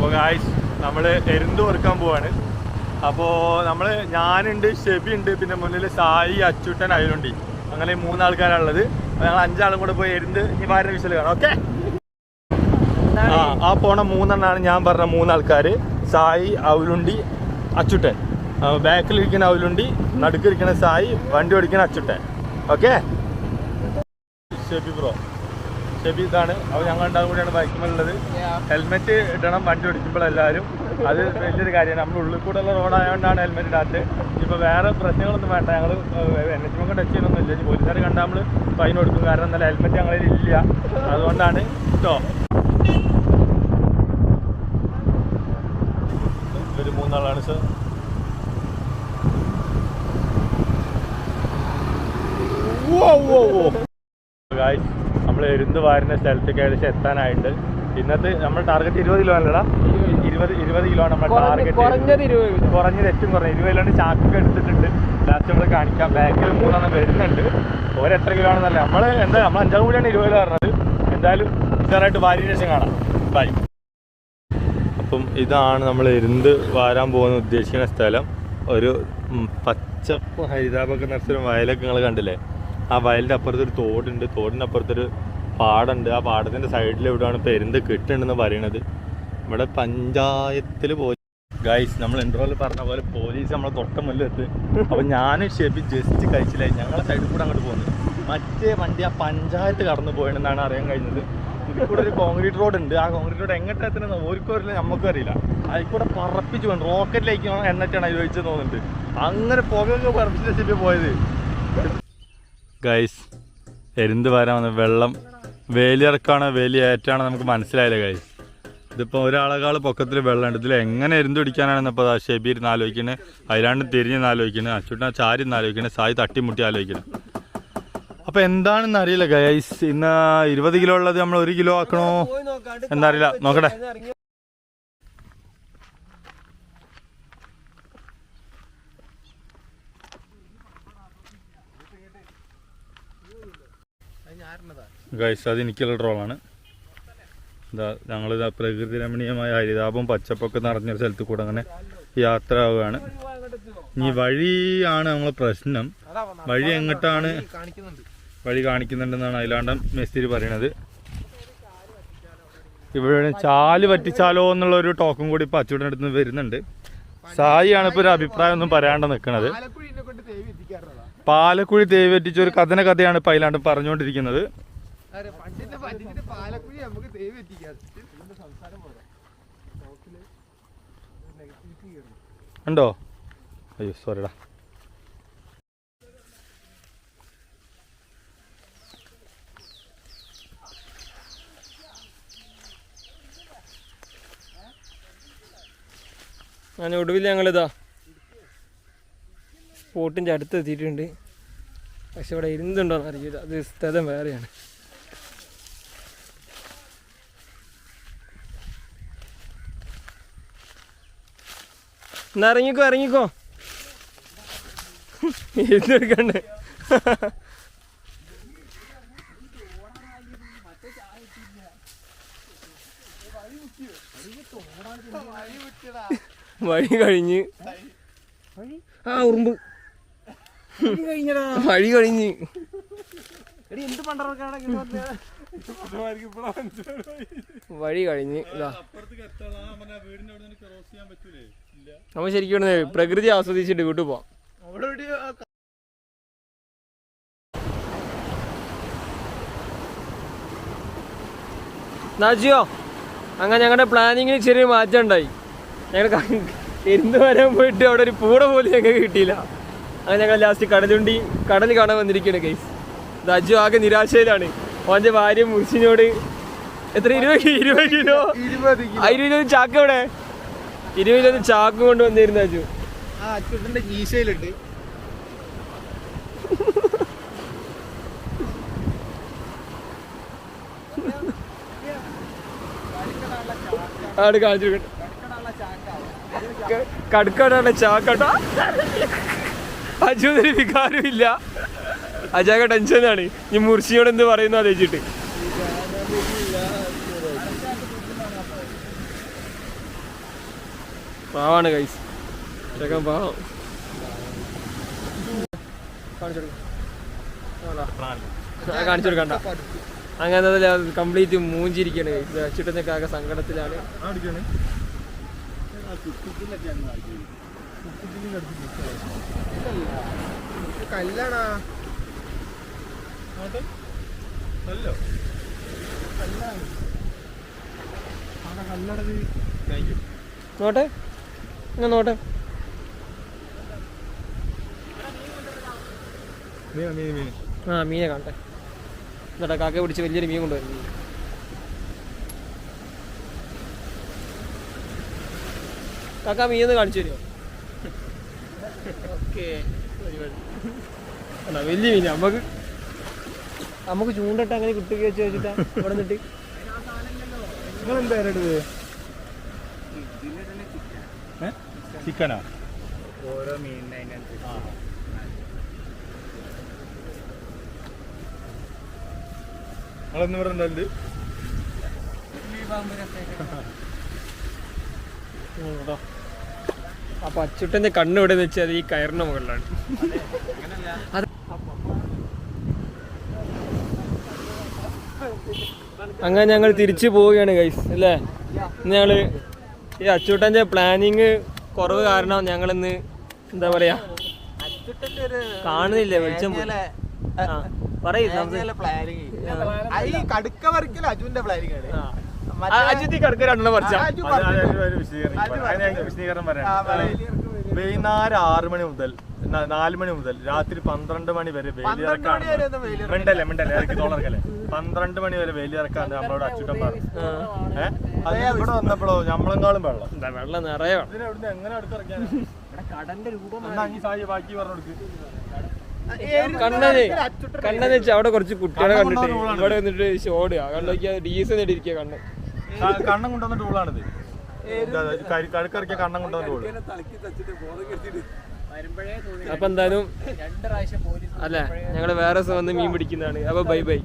അപ്പോൾ ഗായ്സ് നമ്മൾ എരുന്ത് പെറുക്കാൻ പോവാണ്. അപ്പോൾ ഞാനുണ്ട്, ഷെബി ഉണ്ട്, പിന്നെ മുന്നിൽ സായി, അച്ചുട്ടൻ, അയലുണ്ടി, അങ്ങനെ 3 ആൾക്കാരാണുള്ളത്. ഞങ്ങൾ 5 ആളും കൂടെ പോയി എരുന്ത് ഇനി വാരുന്ന വിഷയം കാണാം. ഓക്കെ, ആ പോണ 3 എണ്ണമാണ് ഞാൻ പറഞ്ഞ 3 ആൾക്കാർ. സായി, അവലുണ്ടി, അച്ചുട്ടൻ. ബാക്കിലിരിക്കുന്ന അവലുണ്ടി, നടുക്കിരിക്കുന്ന സായി, വണ്ടി ഓടിക്കുന്ന അച്ചുട്ടൻ. ഓക്കെ, ഷെബി ബ്രോ, ഷെബി ഇതാണ്. അപ്പോൾ ഞങ്ങൾ രണ്ടാളും കൂടിയാണ് ബൈക്കുമുള്ളത്. ഹെൽമെറ്റ് ഇടണം വണ്ടി ഓടിക്കുമ്പോൾ എല്ലാവരും. അത് വലിയൊരു കാര്യമാണ്. നമ്മൾ ഉള്ളിൽ കൂടെ ഉള്ള റോഡായതുകൊണ്ടാണ് ഹെൽമെറ്റ് ഇടാത്തത്. ഇപ്പോൾ വേറെ പ്രശ്നങ്ങളൊന്നും വേണ്ട. ഞങ്ങൾ NH ടച്ച് ചെയ്യണമൊന്നുമില്ല. ഇനി പോലീസുകാർ കണ്ടാൽ നമ്മൾ ഫൈൻ കൊടുക്കും. കാരണം എന്തായാലും ഹെൽമെറ്റ് ഞങ്ങളിൽ ഇല്ല. അതുകൊണ്ടാണ് കേട്ടോ. ഒരു 3 ആളാണ് സർ. നമ്മൾ എരുന്ത് വാരുന്ന സ്ഥലത്തേക്ക് ഏകദേശം എത്താനായിട്ട്. ഇന്നത്തെ നമ്മുടെ ടാർഗറ്റ് 20 കിലോ അല്ലടാ, 20 കിലോ ആണ് നമ്മുടെ ടാർഗറ്റ്. കുറഞ്ഞത് ഏറ്റവും കുറഞ്ഞ 20 കിലോണ്ട് ചാക്കൊക്കെ എടുത്തിട്ടുണ്ട്. ലാസ്റ്റ് നമ്മൾ കാണിക്കാം. ബാക്കിൽ 3 വരുന്നുണ്ട്. എത്ര കിലോ ആണെന്നല്ല, നമ്മൾ 5 കൂടിയാണ് 20 കിലോ പറഞ്ഞത്. എന്തായാലും ഇതായിട്ട് വാരിയ ശേഷം കാണാം. ബൈ. അപ്പം ഇതാണ് നമ്മൾ എരുന്ത് വാരാൻ പോകുന്ന ഉദ്ദേശിക്കുന്ന സ്ഥലം. ഒരു പച്ചപ്പ് ഹരിതാപൊക്കെ നിറച്ചൊരു വയലൊക്കെ നിങ്ങൾ കണ്ടില്ലേ? ആ വയലിൻ്റെ അപ്പുറത്തൊരു തോടുണ്ട്. തോടിൻ്റെ അപ്പുറത്തൊരു പാടുണ്ട്. ആ പാടത്തിൻ്റെ സൈഡിൽ എവിടെയാണ് ഇപ്പോൾ എരുന്ത് കിട്ടുന്നുണ്ടെന്ന് പറയണത്. നമ്മുടെ പഞ്ചായത്തിൽ ഗൈസ്, നമ്മൾ ഇൻട്രോയിൽ പറഞ്ഞ പോലെ പോലീസ് നമ്മളെ തൊട്ട മുന്നിലെത്ത്. അപ്പോൾ ഞാനും ഷെബി ജസ്റ്റ് കഴിച്ചില്ലായി. ഞങ്ങളെ സൈഡിൽ കൂടെ അങ്ങോട്ട് പോകുന്നത്. മറ്റേ വണ്ടി ആ പഞ്ചായത്ത് കടന്നു പോയെന്നാണ് അറിയാൻ കഴിഞ്ഞത്. ഇതിൽ കൂടെ ഒരു കോൺക്രീറ്റ് റോഡ് ഉണ്ട്. ആ കോൺക്രീറ്റ് റോഡ് എങ്ങോട്ട് എത്തുന്നത് ഓർക്കും അറിയില്ല, നമുക്കും അറിയില്ല. അതിൽ കൂടെ പറപ്പിച്ച് വേണം. റോക്കറ്റിലേക്ക് എന്നിട്ടാണ് ചോദിച്ചത് തോന്നുന്നുണ്ട്. അങ്ങനെ പുകയൊക്കെ പറപ്പിച്ച് ഷെബി പോയത്. ഗൈസ്, എരുന്ത് വരാൻ വന്ന വെള്ളം വേലിയിറക്കാണോ വേലിയേറ്റാണോ നമുക്ക് മനസ്സിലായില്ല ഗൈസ്. ഇതിപ്പോൾ ഒരാളെക്കാൾ പൊക്കത്തിൽ വെള്ളമുണ്ട്. ഇതിൽ എങ്ങനെ എരുന്ത് പിടിക്കാനാണെന്നപ്പോൾ ഷെബി ഇരുന്ന് ആലോചിക്കുന്നത്, അതിലാണ്ട് തിരിഞ്ഞെന്ന് ആലോചിക്കുന്നത്, അച്ചുട്ടൻ ചാരി എന്ന് ആലോചിക്കുന്നത്, സായി തട്ടിമുട്ടി ആലോചിക്കുന്നത്. അപ്പോൾ എന്താണെന്ന് അറിയില്ല ഗൈസ്. ഇന്ന് 20 കിലോ ഉള്ളത് നമ്മൾ 1 കിലോ ആക്കണോ എന്നറിയില്ല. നോക്കട്ടെ. ഗൈസ്, അത് എനിക്കുള്ള ട്രോളാണ്. ഞങ്ങളിതാ പ്രകൃതി രമണീയമായ ഹരിതാപം പച്ചപ്പൊക്കെ നിറഞ്ഞൊരു സ്ഥലത്ത് കൂടെ അങ്ങനെ യാത്ര ആവുകയാണ്. ഇനി വഴിയാണ് നമ്മളെ പ്രശ്നം. വഴി എങ്ങോട്ടാണ് വഴി കാണിക്കുന്നുണ്ടെന്നാണ് അയിലാണ്ടൻ മേസ്തിരി പറയണത്. ഇവിടെ ചാല് പറ്റിച്ചാലോ എന്നുള്ളൊരു ടോക്കും കൂടി ഇപ്പോൾ അച്ചൂട്ടിൻ്റെ അടുത്ത് വരുന്നുണ്ട്. സായിയാണ് ഇപ്പോൾ ഒരു അഭിപ്രായം ഒന്നും പറയാണ്ട് നിൽക്കുന്നത്. പാലക്കുഴി തേവി പറ്റിച്ച ഒരു കഥയാണ് ഇപ്പോൾ അയിലാണ്ട് പറഞ്ഞുകൊണ്ടിരിക്കുന്നത്. ഉണ്ടോ? അയ്യോ സോറിടാ. അങ്ങനെ ഒടുവിൽ ഞങ്ങളിതാ സ്പോട്ടിൻ്റെ അടുത്ത് എത്തിയിട്ടുണ്ട്. പക്ഷെ ഇവിടെ ഇരുന്നുണ്ടോയെന്ന് അറിയില്ല. അത് സ്ഥലം വേറെയാണ്. എന്നാ ഇറങ്ങിക്കോ ഇരുന്നെടുക്കണ്ടേ. വഴി കഴിഞ്ഞ് ഉറുമ്പ് വഴി കഴിഞ്ഞ് വഴി കഴിഞ്ഞ് നമ്മൾ ശരിക്കും പ്രകൃതി ആസ്വദിച്ചിട്ട് വീട്ടിൽ പോവാം. നാജിയോ, അങ്ങനെ ഞങ്ങളുടെ പ്ലാനിങ്ങിന് ചെറിയ മാറ്റം ഉണ്ടായി. ഞങ്ങൾ എരുന്ത് വരാൻ പോയിട്ട് അവിടെ ഒരു പൂട പോലും ഞങ്ങൾക്ക് കിട്ടിയില്ല. അങ്ങനെ ഞങ്ങൾ ലാസ്റ്റ് കടൽ കാണാൻ വന്നിരിക്കുകയാണ് ഗൈസ്. രാജു ആകെ നിരാശയിലാണ്. അവൻ്റെ ഭാര്യ മുറിച്ചിനോട് എത്ര 20 കിലോ ചാക്ക് എവിടെ 20 കിലോ ചാക്ക് കൊണ്ട് വന്നിരുന്നു രാജു. അച്ചുട്ടന്റെ കീശയിലുണ്ട്. ആട് കാണിച്ചു കടുക്കാനുള്ള ചാക്കട്ടോ. അജുവിനൊരു വികാരമില്ല. അജാക്ക ടെൻഷനാണ്. ഈ മുർഷിയോട് എന്ത് പറയുന്നു ആലോചിച്ചിട്ട്. പാവാണ് ഗൈസ്, ചെക്കൻ പാവം. കാണിച്ചു കൊടുക്കണ്ട. അങ്ങനെ കംപ്ലീറ്റ് മൂഞ്ചിരിക്കുകയാണ് ഗൈസ്. അച്ചുട്ടനൊക്കെ ആകെ സങ്കടത്തിലാണ്. കല്ലാണാ നോട്ടെ ഇങ്ങനെ നോട്ടെ. ആ മീനെ കാണട്ടെ. എന്നിട്ടാ കാക്ക പിടിച്ച് വലിയൊരു മീൻ കൊണ്ടുവരുന്നു. കാക്ക മീനൊന്ന് കാണിച്ചു തരുമോ? ഓക്കെ, വലിയ മീൻ. നമുക്ക് ചൂണ്ടിട്ട് അങ്ങനെ കിട്ടുക വെച്ച് വെച്ചിട്ടാ ഇവിടെ നിന്നിട്ട്. ചിക്കനാ ഓരോ മീനിന് അതിനനുസരിച്ച് നിങ്ങളൊന്നും ഇവിടെ ഉണ്ടോ? അപ്പൊ അച്ചുട്ടന്റെ കണ്ണ് ഇവിടെ വെച്ചാൽ ഈ കയറിന്റെ മുകളിലാണ്. അങ്ങനെ ഞങ്ങൾ തിരിച്ചു പോവുകയാണ് ഗൈസ് അല്ലേ. ഞങ്ങള് ഈ അച്ചുട്ടന്റെ പ്ലാനിങ് കുറവ് കാരണം ഞങ്ങളിന്ന് എന്താ പറയാ കാണുന്നില്ല വെളിച്ചം. കടുക്ക പറിക്കൽ അജുവിന്റെ പ്ലാനിങ് ആണ്. അജിത്തി കടുക്ക രണ്ടെണ്ണം പറിച്ചാ. വിശദീകരണം പറയാം. വൈകുന്നേരം 6 മണി മുതൽ 4 മണി മുതൽ രാത്രി 12 മണി വരെ വെയിലിറക്കാണ്. മിണ്ടല്ലേ 12 മണി വരെ വെയിലിറക്കാണ് നമ്മളോട് അച്ചുട്ടൻ പറഞ്ഞു. അത് ഇവിടെ വന്നപ്പോഴോ നമ്മളെങ്കാളും വെള്ളം നിറയോ. എങ്ങനെ അടുത്തിറക്കാൻ ബാക്കി പറഞ്ഞു. കണ്ണെന്ന് വെച്ചാൽ അവിടെ കുറച്ച് കുട്ടികളെ കണ്ടിട്ട് ഇവിടെ വന്നിട്ട് ഷോടുക കണ്ടോക്കിയാ ഡീസൽ ഇരിക്കുക കണ്ണ്. കണ്ണം കൊണ്ടുവന്ന ടൂളാണിത്. കഴുക്കിറക്കിയ കണ്ണം കൊണ്ടുവന്ന ടൂള്. അപ്പൊ എന്തായാലും അല്ലെ ഞങ്ങള് വേറെ ദിവസം വന്ന് മീൻ പിടിക്കുന്നതാണ്. അപ്പൊ ബൈ ബൈ.